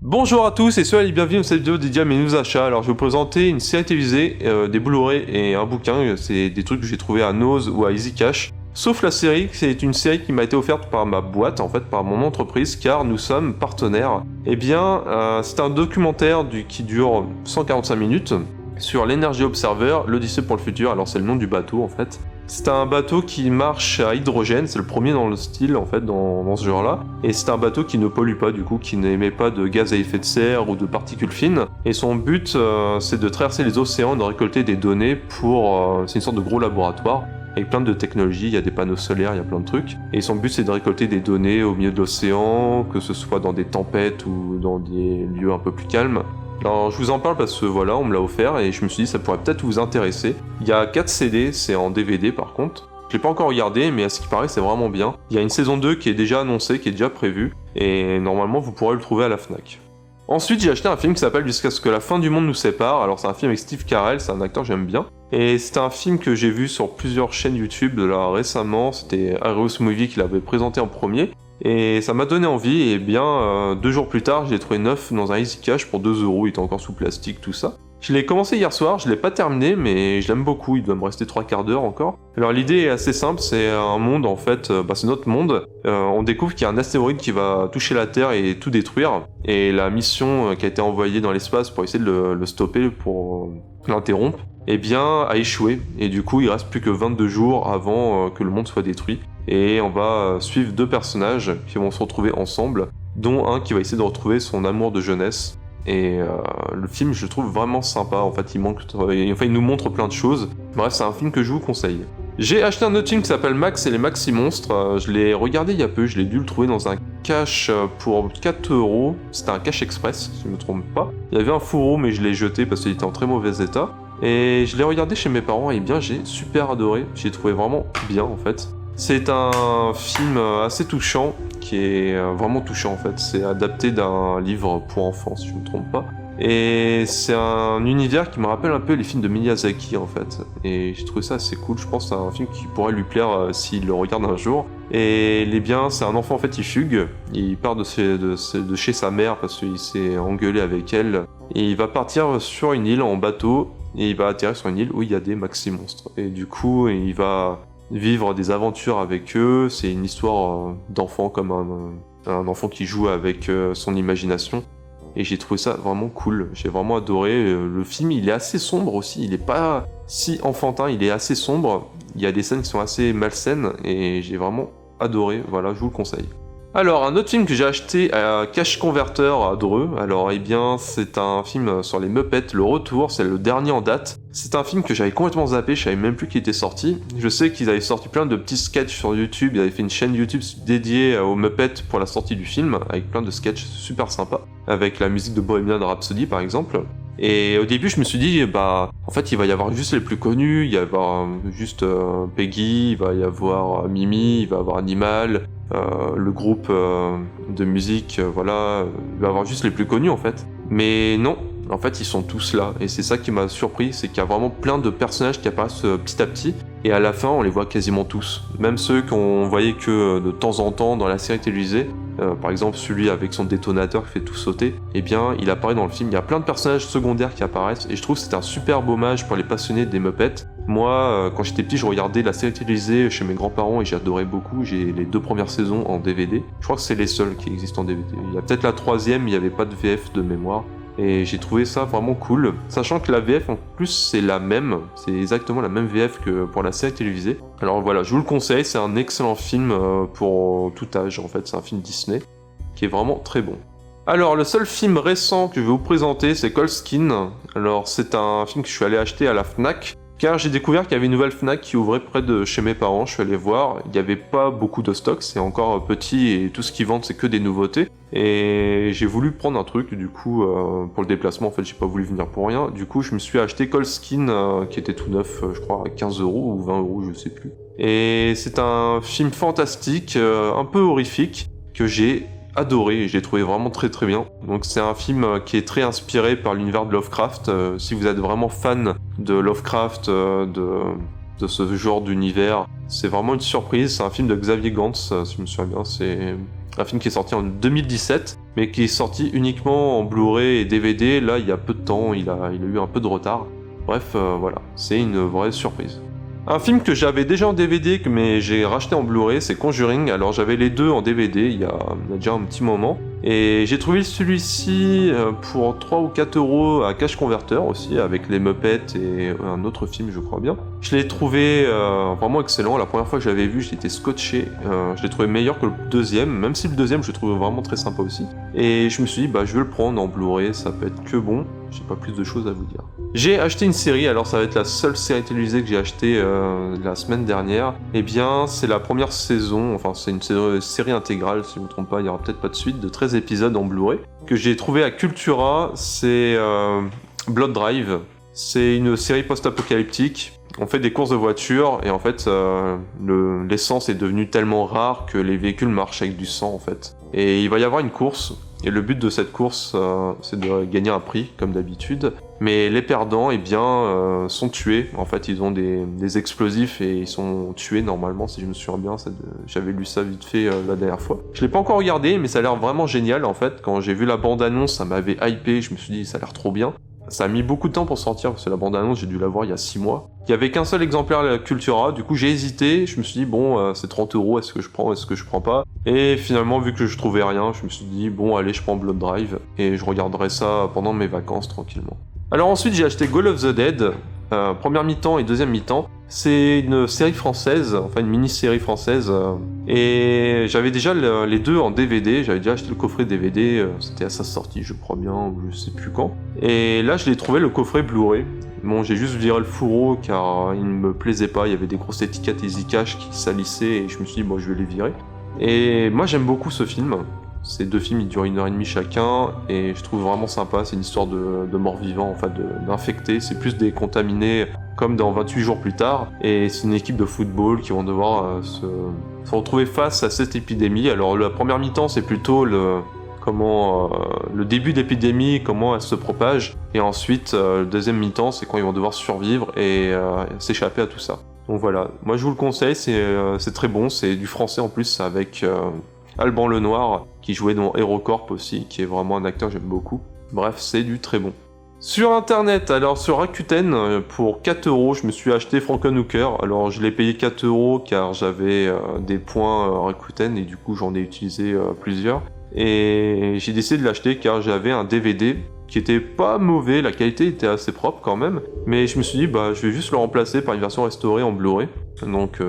Bonjour à tous et soyez les bienvenus dans cette vidéo dédiée à mes nouveaux achats. Alors je vais vous présenter une série télévisée, des Blu-ray et un bouquin. C'est des trucs que j'ai trouvé à Nose ou à Easy Cash. Sauf la série, c'est une série qui m'a été offerte par ma boîte, en fait par mon entreprise, car nous sommes partenaires. Eh bien, c'est un documentaire qui dure 145 minutes sur l'Energy Observer, l'Odyssée pour le futur. Alors c'est le nom du bateau en fait. C'est un bateau qui marche à hydrogène, c'est le premier dans le style en fait dans ce genre-là. Et c'est un bateau qui ne pollue pas du coup, qui n'émet pas de gaz à effet de serre ou de particules fines. Et son but c'est de traverser les océans et de récolter des données pour... c'est une sorte de gros laboratoire avec plein de technologies, il y a des panneaux solaires, il y a plein de trucs. Et son but c'est de récolter des données au milieu de l'océan, que ce soit dans des tempêtes ou dans des lieux un peu plus calmes. Alors je vous en parle parce que voilà, on me l'a offert et je me suis dit ça pourrait peut-être vous intéresser. Il y a 4 CD, c'est en DVD par contre. Je l'ai pas encore regardé, mais à ce qui paraît c'est vraiment bien. Il y a une saison 2 qui est déjà annoncée, qui est déjà prévue, et normalement vous pourrez le trouver à la Fnac. Ensuite j'ai acheté un film qui s'appelle Jusqu'à ce que la fin du monde nous sépare. Alors c'est un film avec Steve Carell, c'est un acteur que j'aime bien. Et c'est un film que j'ai vu sur plusieurs chaînes YouTube là récemment, c'était Heroes Movie qui l'avait présenté en premier. Et ça m'a donné envie, et bien 2 jours plus tard, je l'ai trouvé neuf dans un Easy Cash pour 2€, il était encore sous plastique, tout ça. Je l'ai commencé hier soir, je l'ai pas terminé, mais je l'aime beaucoup, il doit me rester 3/4 d'heure encore. Alors l'idée est assez simple, c'est un monde en fait, c'est notre monde. On découvre qu'il y a un astéroïde qui va toucher la Terre et tout détruire. Et la mission qui a été envoyée dans l'espace pour essayer de le stopper, pour l'interrompre, eh bien a échoué. Et du coup il reste plus que 22 jours avant que le monde soit détruit. Et on va suivre 2 personnages qui vont se retrouver ensemble, dont un qui va essayer de retrouver son amour de jeunesse. Et le film, je le trouve vraiment sympa. En fait, il nous montre plein de choses. Bref, c'est un film que je vous conseille. J'ai acheté un autre film qui s'appelle Max et les Maxi Monstres. Je l'ai regardé il y a peu. Je l'ai dû le trouver dans un cash pour 4€. C'était un cash express, si je ne me trompe pas. Il y avait un fourreau, mais je l'ai jeté parce qu'il était en très mauvais état. Et je l'ai regardé chez mes parents et bien, j'ai super adoré. J'ai trouvé vraiment bien en fait. C'est un film assez touchant, qui est vraiment touchant en fait. C'est adapté d'un livre pour enfants, si je ne me trompe pas. Et c'est un univers qui me rappelle un peu les films de Miyazaki en fait. Et j'ai trouvé ça assez cool, je pense que c'est un film qui pourrait lui plaire s'il le regarde un jour. Et les biens, c'est un enfant en fait, il fugue, il part de chez sa mère parce qu'il s'est engueulé avec elle. Et il va partir sur une île en bateau, et il va atterrir sur une île où il y a des maxi monstres. Et du coup, il va vivre des aventures avec eux. C'est une histoire d'enfant, comme un enfant qui joue avec son imagination. Et j'ai trouvé ça vraiment cool, j'ai vraiment adoré. Le film, il est assez sombre aussi, il est pas si enfantin, il est assez sombre. Il y a des scènes qui sont assez malsaines et j'ai vraiment adoré, voilà, je vous le conseille. Alors, un autre film que j'ai acheté à Cash Converter à Dreux, alors eh bien c'est un film sur les Muppets, le retour, c'est le dernier en date. C'est un film que j'avais complètement zappé, je savais même plus qu'il était sorti. Je sais qu'ils avaient sorti plein de petits sketchs sur YouTube, ils avaient fait une chaîne YouTube dédiée aux Muppets pour la sortie du film, avec plein de sketchs super sympas, avec la musique de Bohemian Rhapsody par exemple. Et au début je me suis dit, en fait il va y avoir juste les plus connus, il va y avoir juste Peggy, il va y avoir Mimi, il va y avoir Animal, le groupe de musique, voilà, il va y avoir juste les plus connus en fait. Mais non, en fait ils sont tous là, et c'est ça qui m'a surpris, c'est qu'il y a vraiment plein de personnages qui apparaissent petit à petit, et à la fin on les voit quasiment tous. Même ceux qu'on voyait que de temps en temps dans la série télévisée, par exemple celui avec son détonateur qui fait tout sauter, eh bien il apparaît dans le film. Il y a plein de personnages secondaires qui apparaissent, et je trouve que c'est un superbe hommage pour les passionnés des Muppets. Moi, quand j'étais petit, je regardais la série télévisée chez mes grands-parents et j'adorais beaucoup. J'ai les 2 premières saisons en DVD. Je crois que c'est les seuls qui existent en DVD. Il y a peut-être la 3e, mais il n'y avait pas de VF de mémoire. Et j'ai trouvé ça vraiment cool, sachant que la VF en plus c'est la même, c'est exactement la même VF que pour la série télévisée. Alors voilà, je vous le conseille, c'est un excellent film pour tout âge en fait, c'est un film Disney qui est vraiment très bon. Alors le seul film récent que je vais vous présenter c'est Coldskin. Alors c'est un film que je suis allé acheter à la Fnac, car j'ai découvert qu'il y avait une nouvelle Fnac qui ouvrait près de chez mes parents. Je suis allé voir, il n'y avait pas beaucoup de stock, c'est encore petit et tout ce qu'ils vendent c'est que des nouveautés. Et j'ai voulu prendre un truc, du coup, pour le déplacement, en fait, j'ai pas voulu venir pour rien. Du coup, je me suis acheté Coldskin, qui était tout neuf, je crois, à 15€ ou 20€, je sais plus. Et c'est un film fantastique, un peu horrifique, que j'ai adoré et je l'ai trouvé vraiment très très bien. Donc c'est un film qui est très inspiré par l'univers de Lovecraft. Si vous êtes vraiment fan de Lovecraft, de ce genre d'univers, c'est vraiment une surprise. C'est un film de Xavier Gantz, si je me souviens bien. C'est un film qui est sorti en 2017 mais qui est sorti uniquement en Blu-ray et DVD, là il y a peu de temps, il a eu un peu de retard. Bref, voilà, c'est une vraie surprise. Un film que j'avais déjà en DVD, mais j'ai racheté en Blu-ray, c'est Conjuring. Alors j'avais les deux en DVD il y a déjà un petit moment. Et j'ai trouvé celui-ci pour 3 ou 4 euros à Cash Converter aussi, avec les Muppets et un autre film, je crois bien. Je l'ai trouvé vraiment excellent. La première fois que je l'avais vu, j'étais scotché. Je l'ai trouvé meilleur que le deuxième, même si le deuxième, je le trouve vraiment très sympa aussi. Et je me suis dit, bah, je vais le prendre en Blu-ray, ça peut être que bon. J'ai pas plus de choses à vous dire. J'ai acheté une série, alors ça va être la seule série télévisée que j'ai achetée la semaine dernière. Eh bien, c'est la première saison, enfin c'est une série intégrale, si je ne me trompe pas, il n'y aura peut-être pas de suite, de 13 épisodes en Blu-ray, que j'ai trouvé à Cultura, c'est Blood Drive. C'est une série post-apocalyptique. On fait des courses de voiture et en fait l'essence est devenue tellement rare que les véhicules marchent avec du sang en fait. Et il va y avoir une course. Et le but de cette course, c'est de gagner un prix, comme d'habitude. Mais les perdants, eh bien, sont tués. En fait, ils ont des explosifs et ils sont tués normalement, si je me souviens bien. J'avais lu ça vite fait la dernière fois. Je l'ai pas encore regardé, mais ça a l'air vraiment génial. En fait, quand j'ai vu la bande-annonce, ça m'avait hypé. Je me suis dit, ça a l'air trop bien. Ça a mis beaucoup de temps pour sortir, parce que la bande-annonce, j'ai dû la voir il y a 6 mois. Il y avait qu'un seul exemplaire à la Cultura, du coup j'ai hésité, je me suis dit, bon, c'est 30 euros, est-ce que je prends, est-ce que je prends pas? Et finalement, vu que je trouvais rien, je me suis dit, bon, allez, je prends Blood Drive, et je regarderai ça pendant mes vacances, tranquillement. Alors ensuite, j'ai acheté Goal of the Dead, première mi-temps et deuxième mi-temps. C'est une série française, enfin une mini-série française, et j'avais déjà les deux en DVD, j'avais déjà acheté le coffret DVD, c'était à sa sortie je crois bien, ou je sais plus quand. Et là je l'ai trouvé le coffret Blu-ray. Bon, j'ai juste viré le fourreau car il ne me plaisait pas, il y avait des grosses étiquettes Easy Cash qui salissaient et je me suis dit bon je vais les virer. Et moi j'aime beaucoup ce film. Ces deux films, ils durent 1h30 chacun, et je trouve vraiment sympa. C'est une histoire de morts-vivants, enfin d'infectés. C'est plus des contaminés, comme dans 28 jours plus tard. Et c'est une équipe de football qui vont devoir se retrouver face à cette épidémie. Alors la première mi-temps, c'est plutôt le début d'épidémie, comment elle se propage. Et ensuite, le deuxième mi-temps, c'est quand ils vont devoir survivre et s'échapper à tout ça. Donc voilà, moi je vous le conseille, c'est très bon. C'est du français en plus, avec... Alban Lenoir, qui jouait dans HeroCorp aussi, qui est vraiment un acteur que j'aime beaucoup. Bref, c'est du très bon. Sur internet, alors sur Rakuten, pour 4 euros, je me suis acheté Frankenhooker. Alors je l'ai payé 4 euros car j'avais des points Rakuten et du coup j'en ai utilisé plusieurs. Et j'ai décidé de l'acheter car j'avais un DVD qui était pas mauvais, la qualité était assez propre quand même, mais je me suis dit bah je vais juste le remplacer par une version restaurée en Blu-ray. Donc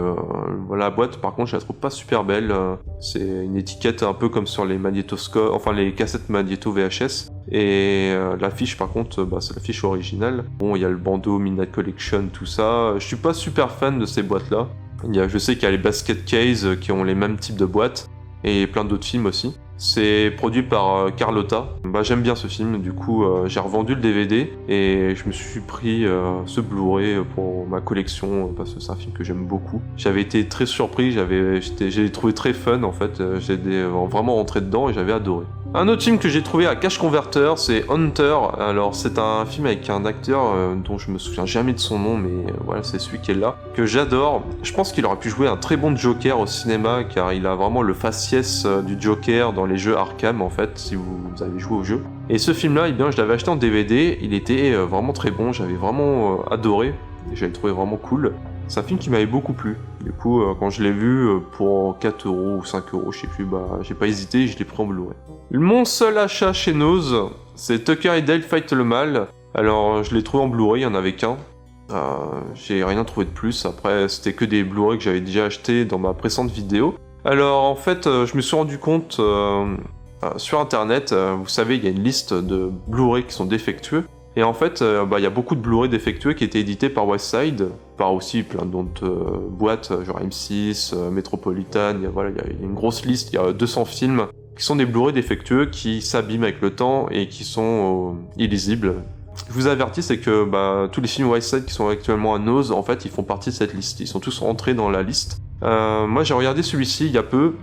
voilà, la boîte par contre je la trouve pas super belle, c'est une étiquette un peu comme sur les magnétoscopes, enfin les cassettes magnéto VHS, et l'affiche par contre bah, c'est l'affiche originale. Bon, il y a le bandeau Midnight Collection, tout ça, je suis pas super fan de ces boîtes là. Je sais qu'il y a les Basket Case qui ont les mêmes types de boîtes, et plein d'autres films aussi. C'est produit par Carlotta. Bah, j'aime bien ce film, du coup j'ai revendu le DVD et je me suis pris ce Blu-ray pour ma collection parce que c'est un film que j'aime beaucoup. J'avais été très surpris, j'ai trouvé très fun en fait, j'ai vraiment rentré dedans et j'avais adoré. Un autre film que j'ai trouvé à Cash Converter, c'est Hunter. Alors c'est un film avec un acteur dont je me souviens jamais de son nom, mais voilà, c'est celui qui est là, que j'adore. Je pense qu'il aurait pu jouer un très bon Joker au cinéma, car il a vraiment le faciès du Joker dans les jeux Arkham en fait, si vous avez joué au jeu. Et ce film-là, eh bien, je l'avais acheté en DVD, il était vraiment très bon, j'avais vraiment adoré, et j'avais trouvé vraiment cool. C'est un film qui m'avait beaucoup plu. Du coup, quand je l'ai vu pour 4 euros ou 5 euros, je sais plus, bah, j'ai pas hésité, je l'ai pris en Blu-ray. Mon seul achat chez Nose, c'est Tucker et Dale Fight le Mal. Alors, je l'ai trouvé en Blu-ray, il y en avait qu'un. J'ai rien trouvé de plus. Après, c'était que des Blu-ray que j'avais déjà acheté dans ma précédente vidéo. Alors, en fait, je me suis rendu compte sur internet, vous savez, il y a une liste de Blu-ray qui sont défectueux. Et en fait, y a beaucoup de Blu-ray défectueux qui étaient édités par Westside, par aussi plein d'autres boîtes, genre M6, Metropolitan, il y a une grosse liste, il y a 200 films qui sont des Blu-ray défectueux qui s'abîment avec le temps et qui sont illisibles. Je vous avertis, c'est que tous les films Westside qui sont actuellement à Nose, en fait, ils font partie de cette liste, ils sont tous rentrés dans la liste. Moi j'ai regardé celui-ci il y a peu,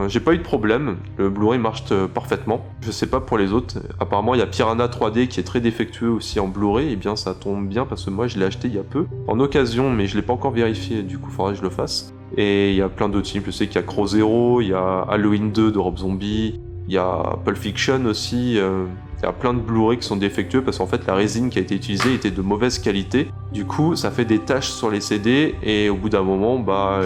j'ai pas eu de problème, le Blu-ray marche parfaitement. Je sais pas pour les autres, apparemment il y a Piranha 3D qui est très défectueux aussi en Blu-ray, et bien ça tombe bien parce que moi je l'ai acheté il y a peu, en occasion, mais je l'ai pas encore vérifié, du coup faudrait que je le fasse. Et il y a plein d'autres films, je sais qu'il y a Crow Zero, il y a Halloween 2 de Rob Zombie, Il y a Pulp Fiction aussi, il y a plein de Blu-ray qui sont défectueux parce qu'en fait la résine qui a été utilisée était de mauvaise qualité. Du coup, ça fait des taches sur les CD et au bout d'un moment,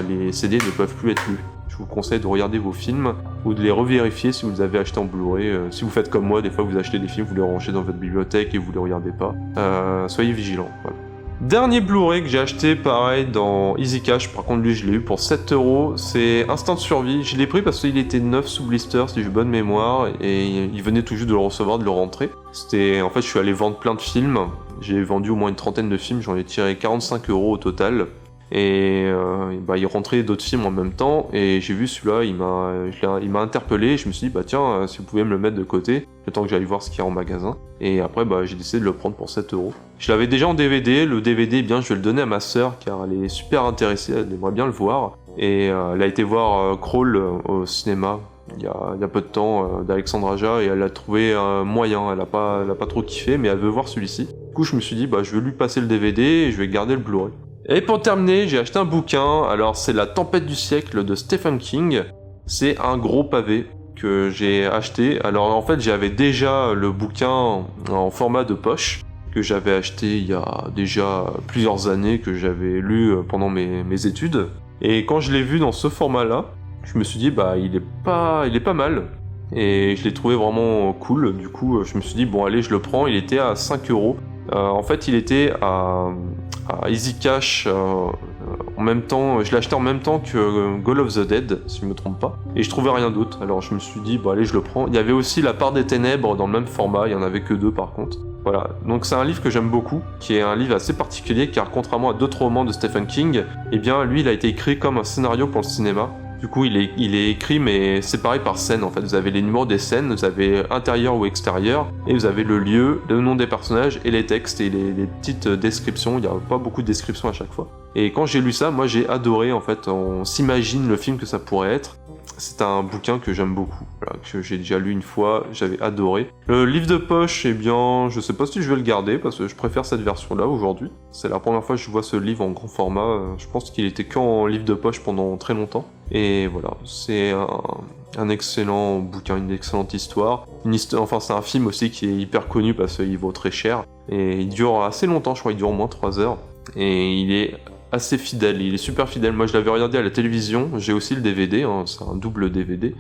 les CD ne peuvent plus être lus. Je vous conseille de regarder vos films ou de les revérifier si vous les avez achetés en Blu-ray. Si vous faites comme moi, des fois vous achetez des films, vous les rangez dans votre bibliothèque et vous les regardez pas. Soyez vigilants. Voilà. Dernier Blu-ray que j'ai acheté, pareil, dans Easy Cash, par contre lui je l'ai eu pour 7€, c'est Instinct de survie. Je l'ai pris parce qu'il était neuf sous blister, si j'ai bonne mémoire, et il venait tout juste de le recevoir, de le rentrer. En fait, je suis allé vendre plein de films, j'ai vendu au moins une trentaine de films, j'en ai tiré 45€ au total. Et il rentrait d'autres films en même temps, et j'ai vu celui-là, il m'a interpellé, et je me suis dit, tiens, si vous pouvez me le mettre de côté, le temps que j'aille voir ce qu'il y a en magasin. Et après, j'ai décidé de le prendre pour 7€. Je l'avais déjà en DVD, le DVD, je vais le donner à ma sœur, car elle est super intéressée, elle aimerait bien le voir. Et elle a été voir Crawl au cinéma, il y a peu de temps, d'Alexandre Aja, et elle l'a trouvé moyen, elle a pas trop kiffé, mais elle veut voir celui-ci. Du coup, je me suis dit, je vais lui passer le DVD, et je vais garder le Blu-ray. Et pour terminer, j'ai acheté un bouquin, alors c'est La Tempête du siècle de Stephen King. C'est un gros pavé que j'ai acheté. Alors en fait, j'avais déjà le bouquin en format de poche, que j'avais acheté il y a déjà plusieurs années, que j'avais lu pendant mes études. Et quand je l'ai vu dans ce format-là, je me suis dit, il est pas mal. Et je l'ai trouvé vraiment cool, du coup je me suis dit, bon allez, je le prends, il était à 5€. En fait, il était à Easy Cash en même temps, je l'ai acheté en même temps que Goal of the Dead, si je me trompe pas, et je trouvais rien d'autre, alors je me suis dit, allez, je le prends. Il y avait aussi La Part des Ténèbres dans le même format, il y en avait que 2 par contre. Voilà, donc c'est un livre que j'aime beaucoup, qui est un livre assez particulier, car contrairement à d'autres romans de Stephen King, lui, il a été écrit comme un scénario pour le cinéma. Du coup, il est écrit, mais séparé par scène, en fait. Vous avez les numéros des scènes, vous avez intérieur ou extérieur, et vous avez le lieu, le nom des personnages, et les textes, et les petites descriptions. Il n'y a pas beaucoup de descriptions à chaque fois. Et quand j'ai lu ça, moi j'ai adoré, en fait. On s'imagine le film que ça pourrait être. C'est un bouquin que j'aime beaucoup, voilà, que j'ai déjà lu une fois, j'avais adoré. Le livre de poche, je sais pas si je vais le garder, parce que je préfère cette version-là aujourd'hui. C'est la première fois que je vois ce livre en grand format, je pense qu'il était qu'en livre de poche pendant très longtemps. Et voilà, c'est un excellent bouquin, une excellente histoire. Enfin, c'est un film aussi qui est hyper connu parce qu'il vaut très cher. Et il dure assez longtemps, je crois, il dure au moins 3 heures. Et il est assez fidèle, il est super fidèle. Moi je l'avais regardé à la télévision, j'ai aussi le DVD, c'est un double DVD.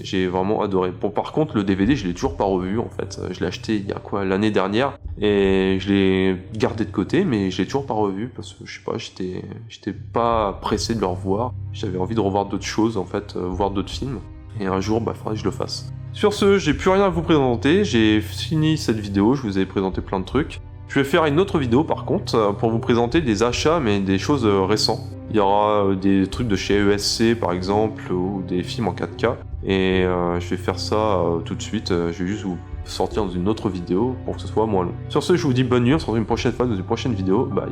J'ai vraiment adoré. Bon, par contre, le DVD, je l'ai toujours pas revu en fait. Je l'ai acheté il y a l'année dernière, et je l'ai gardé de côté, mais je l'ai toujours pas revu parce que je sais pas, j'étais pas pressé de le revoir. J'avais envie de revoir d'autres choses en fait, voir d'autres films. Et un jour, il faudrait que je le fasse. Sur ce, j'ai plus rien à vous présenter, j'ai fini cette vidéo, je vous ai présenté plein de trucs. Je vais faire une autre vidéo par contre, pour vous présenter des achats, mais des choses récentes. Il y aura des trucs de chez ESC par exemple, ou des films en 4K. Et je vais faire ça tout de suite, je vais juste vous sortir dans une autre vidéo pour que ce soit moins long. Sur ce, je vous dis bonne nuit, on se retrouve une prochaine fois dans une prochaine vidéo, bye.